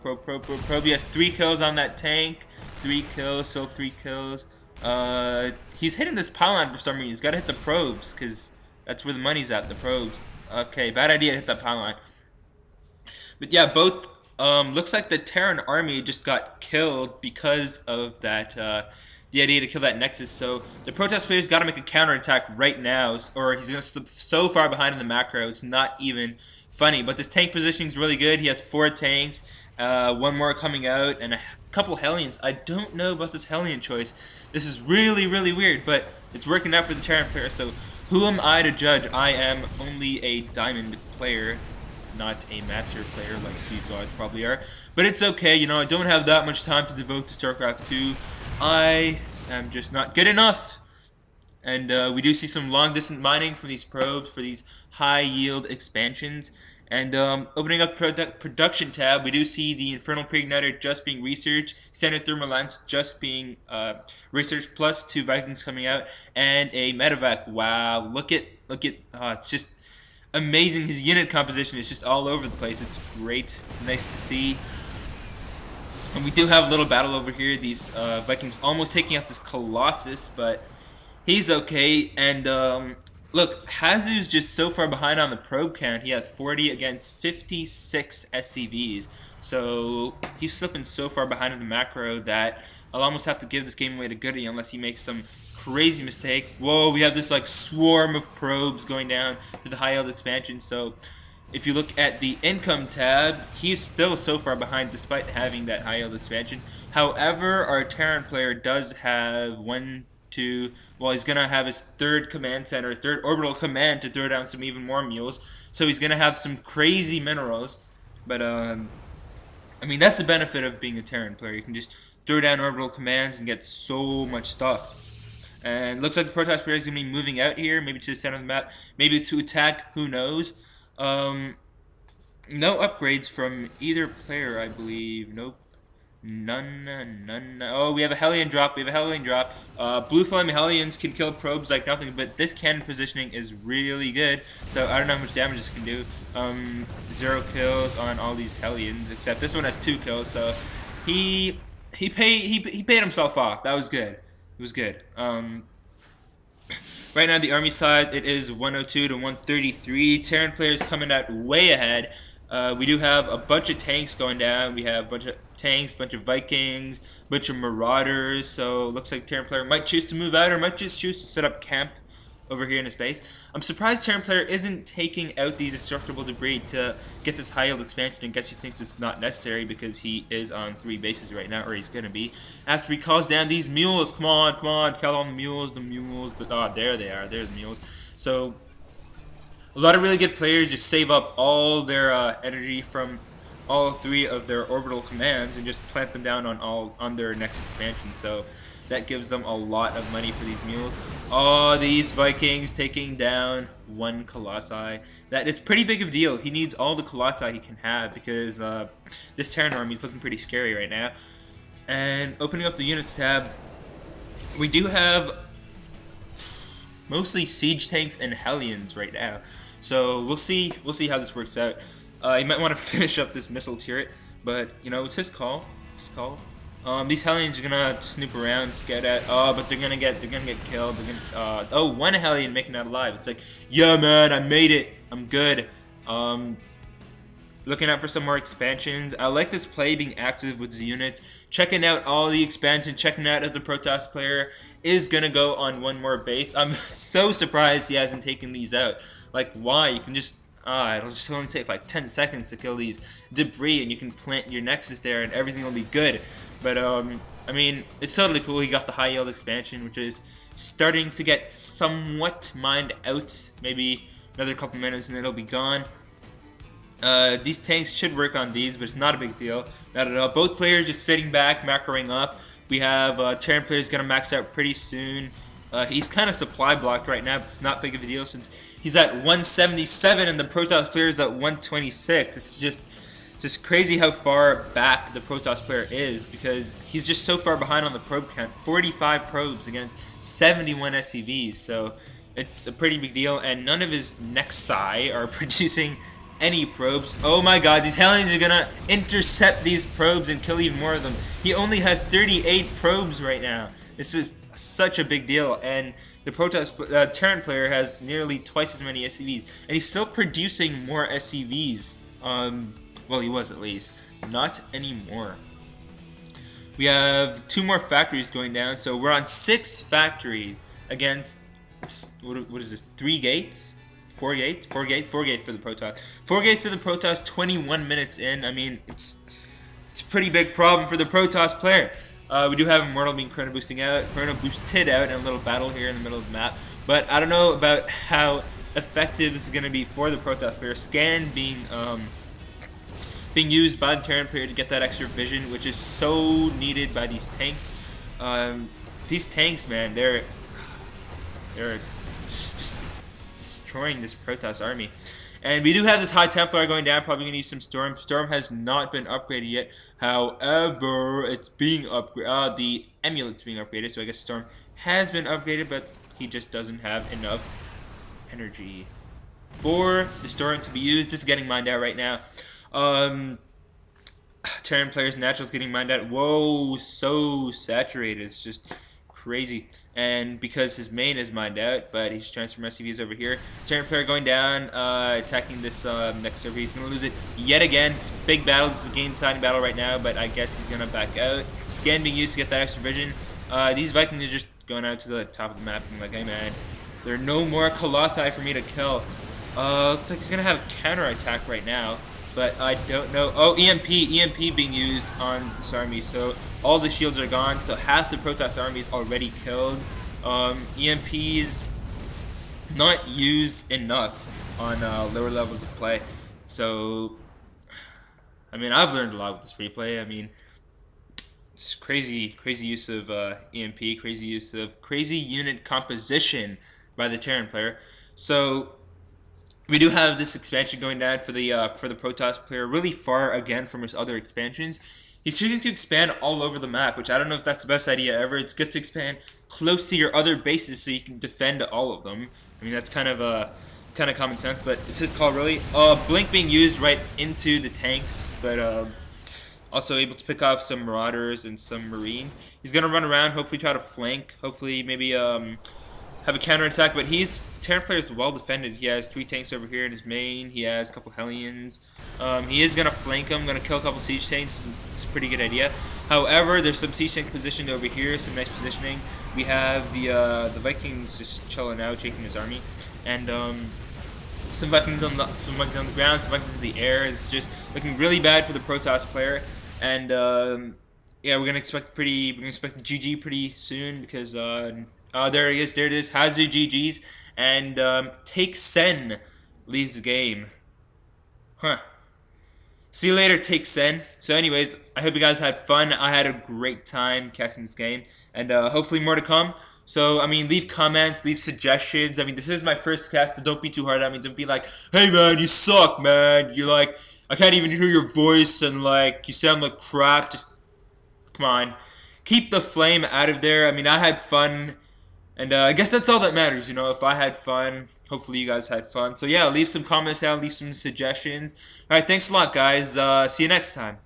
probe. He has 3 kills on that tank. 3 kills, still 3 kills. He's hitting this pylon for some reason. He's got to hit the probes, because that's where the money's at, the probes. Okay, bad idea to hit that pylon. But yeah, both, looks like the Terran army just got killed because of that, the idea to kill that Nexus. So the Protest player's got to make a counterattack right now, or he's going to slip so far behind in the macro, it's not even funny. But this tank positioning is really good. He has 4 tanks, 1 more coming out, and a couple Hellions. I don't know about this Hellion choice. This is really, really weird, but it's working out for the Terran player, so who am I to judge? I am only a Diamond player, not a Master player like these guys probably are. But it's okay, you know, I don't have that much time to devote to StarCraft 2. I am just not good enough. And we do see some long-distance mining from these probes for these high-yield expansions. And opening up production tab, we do see the Infernal Pre-Igniter just being researched, Standard Thermal Lance just being researched, plus 2 Vikings coming out, and a Medevac. Wow, look at, it's just amazing. His unit composition is just all over the place. It's great. It's nice to see. And we do have a little battle over here. These Vikings almost taking out this Colossus, but he's okay. And look, Hasu's just so far behind on the probe count. He had 40 against 56 SCVs. So he's slipping so far behind in the macro that I'll almost have to give this game away to Goody unless he makes some crazy mistake. Whoa, we have this like swarm of probes going down to the high yield expansion. So if you look at the income tab, he's still so far behind despite having that high yield expansion. However, our Terran player does have he's going to have his 3rd command center, 3rd orbital command to throw down some even more mules. So he's going to have some crazy minerals. But, I mean, that's the benefit of being a Terran player. You can just throw down orbital commands and get so much stuff. And it looks like the Protoss player is going to be moving out here, maybe to the center of the map, maybe to attack, who knows. No upgrades from either player, I believe. Nope. None. Oh, we have a Hellion drop. Blue Flame Hellions can kill probes like nothing, but this cannon positioning is really good. So I don't know how much damage this can do. 0 kills on all these Hellions, except this one has 2 kills. So he paid himself off. That was good. It was good. Right now, the army side, it is 102 to 133. Terran players coming out way ahead. We do have a bunch of tanks going down. We have a bunch of tanks, bunch of Vikings, bunch of Marauders. So looks like Terran player might choose to move out or might just choose to set up camp over here in his base. I'm surprised Terran player isn't taking out these destructible debris to get this high yield expansion. I guess he thinks it's not necessary because he is on 3 bases right now, or he's going to be. After he calls down these mules, come on, kill all the mules, there they are, there's the mules. So a lot of really good players just save up all their energy from all 3 of their orbital commands and just plant them down on their next expansion. So that gives them a lot of money for these mules. Oh, these Vikings taking down 1 Colossi. That is pretty big of a deal. He needs all the Colossi he can have because this Terran army is looking pretty scary right now. And opening up the units tab, we do have mostly siege tanks and Hellions right now. So we'll see how this works out. You might want to finish up this missile turret, but you know, it's his call. These Hellions are gonna snoop around, scout out. Oh, but they're gonna get killed. Oh, 1 Hellion making it alive. It's like, yeah, man, I made it. I'm good. Looking out for some more expansions. I like this play being active with the units. Checking out all the expansion. Checking out if the Protoss player is gonna go on 1 more base. I'm so surprised he hasn't taken these out. Like, why? You can just it'll just only take like 10 seconds to kill these debris, and you can plant your Nexus there, and everything will be good. But I mean, it's totally cool. He got the high yield expansion, which is starting to get somewhat mined out. Maybe another couple minutes, and it'll be gone. These tanks should work on these, but it's not a big deal. Not at all. Both players just sitting back, macroing up. We have Terran players gonna max out pretty soon. He's kind of supply blocked right now, but it's not big of a deal since he's at 177 and the Protoss player is at 126. It's just crazy how far back the Protoss player is because he's just so far behind on the probe count. 45 probes against 71 SCVs, so it's a pretty big deal. And none of his Nexi are producing any probes. Oh my god, these Hellions are gonna intercept these probes and kill even more of them. He only has 38 probes right now. This is such a big deal, and the Protoss Terran player has nearly twice as many SCVs, and he's still producing more SCVs. Well, he was at least. Not anymore. We have 2 more factories going down, so we're on 6 factories against, what is this, 3 gates? 4 gates? 4 gates for the Protoss. 4 gates for the Protoss, 21 minutes in. I mean, it's a pretty big problem for the Protoss player. We do have Immortal being Chrono boosting out, Chrono boosted out in a little battle here in the middle of the map, but I don't know about how effective this is going to be for the Protoss player. Scan being used by the Terran player to get that extra vision, which is so needed by these tanks. These tanks, man, they're just destroying this Protoss army. And we do have this High Templar going down, probably going to use some Storm. Storm has not been upgraded yet. However, it's being upgraded. The Amulet's being upgraded, so I guess Storm has been upgraded, but he just doesn't have enough energy for the Storm to be used. This is getting mined out right now. Terran player's Natural's getting mined out. Whoa, so saturated. It's just crazy. And because his main is mined out, but he's transferring SCVs over here. Terran player going down, attacking this next server. He's going to lose it yet again. It's a big battle. This is a game-deciding battle right now, but I guess he's going to back out. Scan being used to get that extra vision. These Vikings are just going out to the top of the map and like, hey man, there are no more Colossi for me to kill. Looks like he's going to have a counter-attack right now, but I don't know. Oh, EMP being used on this army, so all the shields are gone, so half the Protoss army is already killed. EMP's not used enough on lower levels of play, so I mean, I've learned a lot with this replay. I mean, it's crazy use of EMP, crazy use of crazy unit composition by the Terran player. So we do have this expansion going down for the Protoss player, really far again from his other expansions. He's choosing to expand all over the map, which I don't know if that's the best idea ever. It's good to expand close to your other bases so you can defend all of them. I mean, that's kind of common sense, but it's his call really. Blink being used right into the tanks, but also able to pick off some Marauders and some Marines. He's gonna run around, hopefully try to flank, hopefully maybe have a counterattack, but Terran player is well defended. He has 3 tanks over here in his main. He has a couple Hellions. He is going to flank him, going to kill a couple siege tanks. It's a pretty good idea. However, there's some siege tank positioned over here, some nice positioning. We have the Vikings just chilling out, taking his army. And some Vikings on the ground, some Vikings in the air. It's just looking really bad for the Protoss player. And yeah, we're gonna expect the GG pretty soon because there it is, hasu GG's, and Take Sen leaves the game. Huh. See you later, Take Sen. So anyways, I hope you guys had fun. I had a great time casting this game, and hopefully more to come. So, I mean, leave comments, leave suggestions. I mean, this is my first cast, so don't be too hard on me. Don't be like, hey man, you suck, man. You're like, I can't even hear your voice, and like, you sound like crap. Just, come on. Keep the flame out of there. I mean, I had fun. And I guess that's all that matters, you know. If I had fun, hopefully you guys had fun. So yeah, leave some comments down, leave some suggestions. Alright, thanks a lot, guys. See you next time.